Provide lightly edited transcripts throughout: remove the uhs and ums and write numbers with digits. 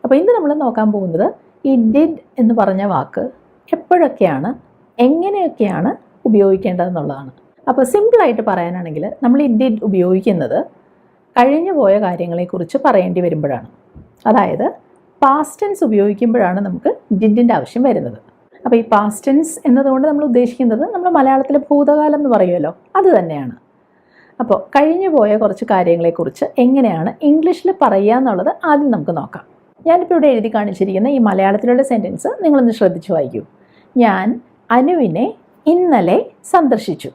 അപ്പോൾ ഇന്ന് നമ്മൾ നോക്കാൻ പോകുന്നത് ഈ ഡിഡ് എന്ന് പറഞ്ഞ വാക്ക് എപ്പോഴൊക്കെയാണ് എങ്ങനെയൊക്കെയാണ് ഉപയോഗിക്കേണ്ടതെന്നുള്ളതാണ്. അപ്പോൾ സിമ്പിളായിട്ട് പറയാനാണെങ്കിൽ നമ്മൾ ഈ ഡിഡ് ഉപയോഗിക്കുന്നത് കഴിഞ്ഞു പോയ കാര്യങ്ങളെക്കുറിച്ച് പറയേണ്ടി വരുമ്പോഴാണ്. അതായത് പാസ്റ്റ് ടെൻസ് ഉപയോഗിക്കുമ്പോഴാണ് നമുക്ക് ഡിഡിൻ്റെ ആവശ്യം വരുന്നത്. അപ്പോൾ ഈ പാസ്റ്റ് ടെൻസ് എന്നതുകൊണ്ട് നമ്മൾ ഉദ്ദേശിക്കുന്നത് നമ്മൾ മലയാളത്തിലെ ഭൂതകാലം എന്ന് പറയുമല്ലോ, അത് തന്നെയാണ്. അപ്പോൾ കഴിഞ്ഞു പോയ കുറച്ച് കാര്യങ്ങളെക്കുറിച്ച് എങ്ങനെയാണ് ഇംഗ്ലീഷിൽ പറയുക എന്നുള്ളത് ആദ്യം നമുക്ക് നോക്കാം. ഞാനിപ്പോൾ ഇവിടെ എഴുതി കാണിച്ചിരിക്കുന്ന ഈ മലയാളത്തിലുള്ള സെൻറ്റൻസ് നിങ്ങളൊന്ന് ശ്രദ്ധിച്ച് വായിക്കൂ. ഞാൻ അനുവിനെ ഇന്നലെ സന്ദർശിച്ചു.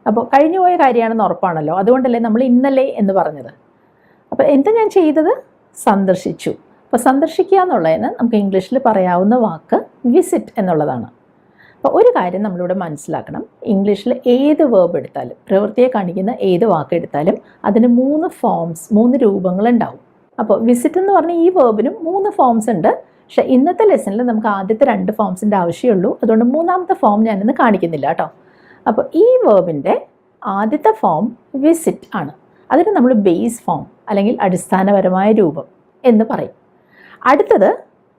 അപ്പോൾ കഴിഞ്ഞു പോയ കാര്യമാണെന്ന് ഉറപ്പാണല്ലോ, അതുകൊണ്ടല്ലേ നമ്മൾ ഇന്നലെ എന്ന് പറഞ്ഞത്. അപ്പോൾ എന്താ ഞാൻ ചെയ്തത്? സന്ദർശിച്ചു. അപ്പോൾ സന്ദർശിക്കുക എന്നുള്ളതിന് നമുക്ക് ഇംഗ്ലീഷിൽ പറയാവുന്ന വാക്ക് വിസിറ്റ് എന്നുള്ളതാണ്. അപ്പോൾ ഒരു കാര്യം നമ്മളിവിടെ മനസ്സിലാക്കണം, ഇംഗ്ലീഷിൽ ഏത് വേർബ് എടുത്താലും, പ്രവൃത്തിയെ കാണിക്കുന്ന ഏത് വാക്ക് എടുത്താലും അതിന് 3 രൂപങ്ങളുണ്ടാവും. അപ്പോൾ വിസിറ്റ് എന്ന് പറഞ്ഞ ഈ വേർബിനും 3 ഫോംസ് ഉണ്ട്. പക്ഷേ ഇന്നത്തെ ലെസണിൽ നമുക്ക് ആദ്യത്തെ 2 ഫോംസിൻ്റെ ആവശ്യമുള്ളൂ. അതുകൊണ്ട് മൂന്നാമത്തെ ഫോം ഞാനിന്ന് കാണിക്കുന്നില്ല കേട്ടോ. അപ്പോൾ ഈ വേർബിൻ്റെ ആദ്യത്തെ ഫോം വിസിറ്റ് ആണ്. അതിന് നമ്മൾ ബേസ് ഫോം അല്ലെങ്കിൽ അടിസ്ഥാനപരമായ രൂപം എന്ന് പറയും. അടുത്തത്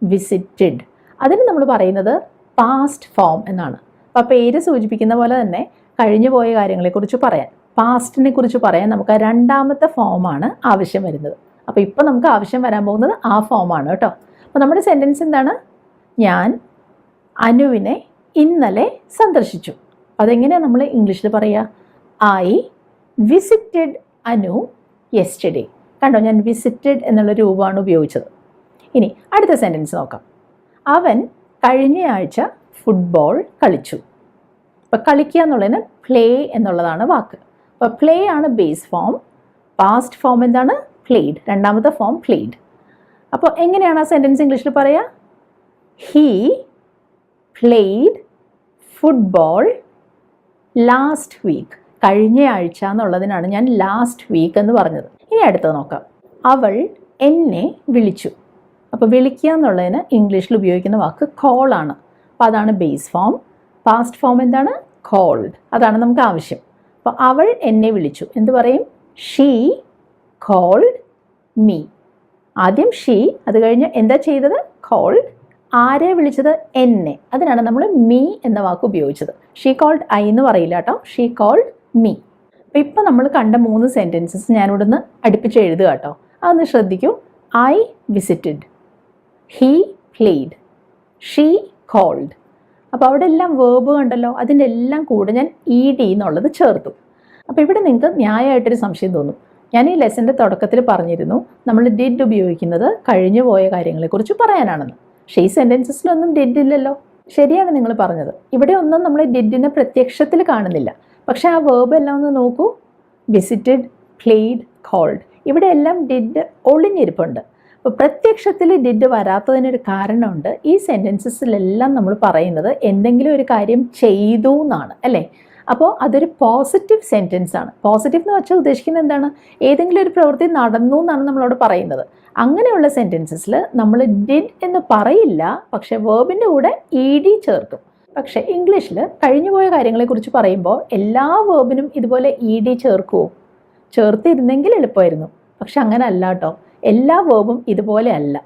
വിസിറ്റഡ്, അതിന് നമ്മൾ പറയുന്നത് പാസ്റ്റ് ഫോം എന്നാണ്. അപ്പോൾ പേര് സൂചിപ്പിക്കുന്ന പോലെ തന്നെ കഴിഞ്ഞു പോയ കാര്യങ്ങളെക്കുറിച്ച് പറയാൻ, പാസ്റ്റിനെ കുറിച്ച് പറയാൻ നമുക്ക് രണ്ടാമത്തെ ഫോമാണ് ആവശ്യം വരുന്നത്. അപ്പോൾ ഇപ്പോൾ നമുക്ക് ആവശ്യം വരാൻ പോകുന്നത് ആ ഫോമാണ് കേട്ടോ. അപ്പോൾ നമ്മുടെ സെൻറ്റൻസ് എന്താണ്? ഞാൻ അനുവിനെ ഇന്നലെ സന്ദർശിച്ചു. അതെങ്ങനെയാണ് നമ്മൾ ഇംഗ്ലീഷിൽ പറയുക? I visited Anu yesterday. കണ്ടോ, ഞാൻ വിസിറ്റഡ് എന്നുള്ള രൂപമാണ് ഉപയോഗിച്ചത്. ഇനി അടുത്ത സെൻറ്റൻസ് നോക്കാം. അവൻ കഴിഞ്ഞയാഴ്ച ഫുട്ബോൾ കളിച്ചു. അപ്പോൾ കളിക്കുക എന്നുള്ളതിന് പ്ലേ എന്നുള്ളതാണ് വാക്ക്. അപ്പോൾ പ്ലേ ആണ് ബേസ് ഫോം. പാസ്റ്റ് ഫോം എന്താണ്? പ്ലേഡ്. രണ്ടാമത്തെ ഫോം പ്ലേഡ്. അപ്പോൾ എങ്ങനെയാണ് ആ സെൻറ്റൻസ് ഇംഗ്ലീഷിൽ പറയുക? He played football last week. കഴിഞ്ഞ ആഴ്ച എന്നുള്ളതിനാണ് ഞാൻ ലാസ്റ്റ് വീക്ക് എന്ന് പറഞ്ഞത്. ഇനി അടുത്തത് നോക്കാം. അവൾ എന്നെ വിളിച്ചു. അപ്പോൾ വിളിക്കുക എന്നുള്ളതിന് ഇംഗ്ലീഷിൽ ഉപയോഗിക്കുന്ന വാക്ക് കോൾ ആണ്. അപ്പോൾ അതാണ് ബേസ് ഫോം. പാസ്റ്റ് ഫോം എന്താണ്? കോൾഡ്. അതാണ് നമുക്ക് ആവശ്യം. അപ്പോൾ അവൾ എന്നെ വിളിച്ചു എന്ത് പറയും? She called me. ആദ്യം ഷീ, അത് കഴിഞ്ഞ് എന്താ ചെയ്തത്? കോൾഡ്. ആരെ വിളിച്ചത്? എന്നെ. അതിനാണ് നമ്മൾ മീ എന്ന വാക്ക് ഉപയോഗിച്ചത്. ഷീ കോൾഡ് ഐ എന്ന് പറയില്ല കേട്ടോ, ഷീ കോൾഡ് മീ. അപ്പോൾ ഇപ്പോൾ നമ്മൾ കണ്ട 3 സെൻറ്റൻസസ് ഞാനിവിടെ നിന്ന് അടുപ്പിച്ച് എഴുതുക കേട്ടോ. അതൊന്ന് ശ്രദ്ധിക്കൂ. I visited, he played, she called. അപ്പോൾ അവിടെ എല്ലാം വേർബ് കണ്ടല്ലോ, അതിൻ്റെ എല്ലാം കൂടെ ഞാൻ ED എന്നുള്ളത് ചേർത്തു. അപ്പോൾ ഇവിടെ നിങ്ങൾക്ക് ന്യായമായിട്ടൊരു സംശയം തോന്നും. ഞാൻ ഈ ലെസൻ്റെ തുടക്കത്തിൽ പറഞ്ഞിരുന്നു നമ്മൾ ഡിഡ് ഉപയോഗിക്കുന്നത് കഴിഞ്ഞു പോയ കാര്യങ്ങളെക്കുറിച്ച് പറയാനാണെന്ന്. പക്ഷേ ഈ സെൻറ്റൻസസിലൊന്നും ഡിഡ് ഇല്ലല്ലോ. ശരിയാണ് നിങ്ങൾ പറഞ്ഞത്, ഇവിടെ ഒന്നും നമ്മൾ ഡിഡിനെ പ്രത്യക്ഷത്തിൽ കാണുന്നില്ല. പക്ഷേ ആ വേർബ് എല്ലാം ഒന്ന് നോക്കൂ. വിസിറ്റഡ്, പ്ലേഡ്, കോൾഡ്, ഇവിടെ എല്ലാം ഡിഡ് ഒളിഞ്ഞിരിപ്പുണ്ട്. അപ്പോൾ പ്രത്യക്ഷത്തിൽ ഡിഡ് വരാത്തതിനൊരു കാരണമുണ്ട്. ഈ സെൻറ്റൻസസിലെല്ലാം നമ്മൾ പറയുന്നത് എന്തെങ്കിലും ഒരു കാര്യം ചെയ്തു എന്നാണ്, അല്ലേ? അപ്പോൾ അതൊരു പോസിറ്റീവ് സെൻറ്റൻസ് ആണ്. പോസിറ്റീവ് എന്ന് വെച്ചാൽ ഉദ്ദേശിക്കുന്നത് എന്താണ്? ഏതെങ്കിലും ഒരു പ്രവൃത്തി നടന്നു എന്നാണ് നമ്മളോട് പറയുന്നത്. അങ്ങനെയുള്ള സെൻറ്റൻസസിൽ നമ്മൾ ഡിഡ് എന്ന് പറയില്ല, പക്ഷേ വേർബിൻ്റെ കൂടെ ED ചേർക്കും. പക്ഷേ ഇംഗ്ലീഷിൽ കഴിഞ്ഞുപോയ കാര്യങ്ങളെക്കുറിച്ച് പറയുമ്പോൾ എല്ലാ വേർബിനും ഇതുപോലെ ED ചേർക്കുമോ? ചേർത്തിരുന്നെങ്കിൽ എളുപ്പമായിരുന്നു. പക്ഷെ അങ്ങനെ അല്ല കേട്ടോ, എല്ലാ വേർബും ഇതുപോലെ അല്ല.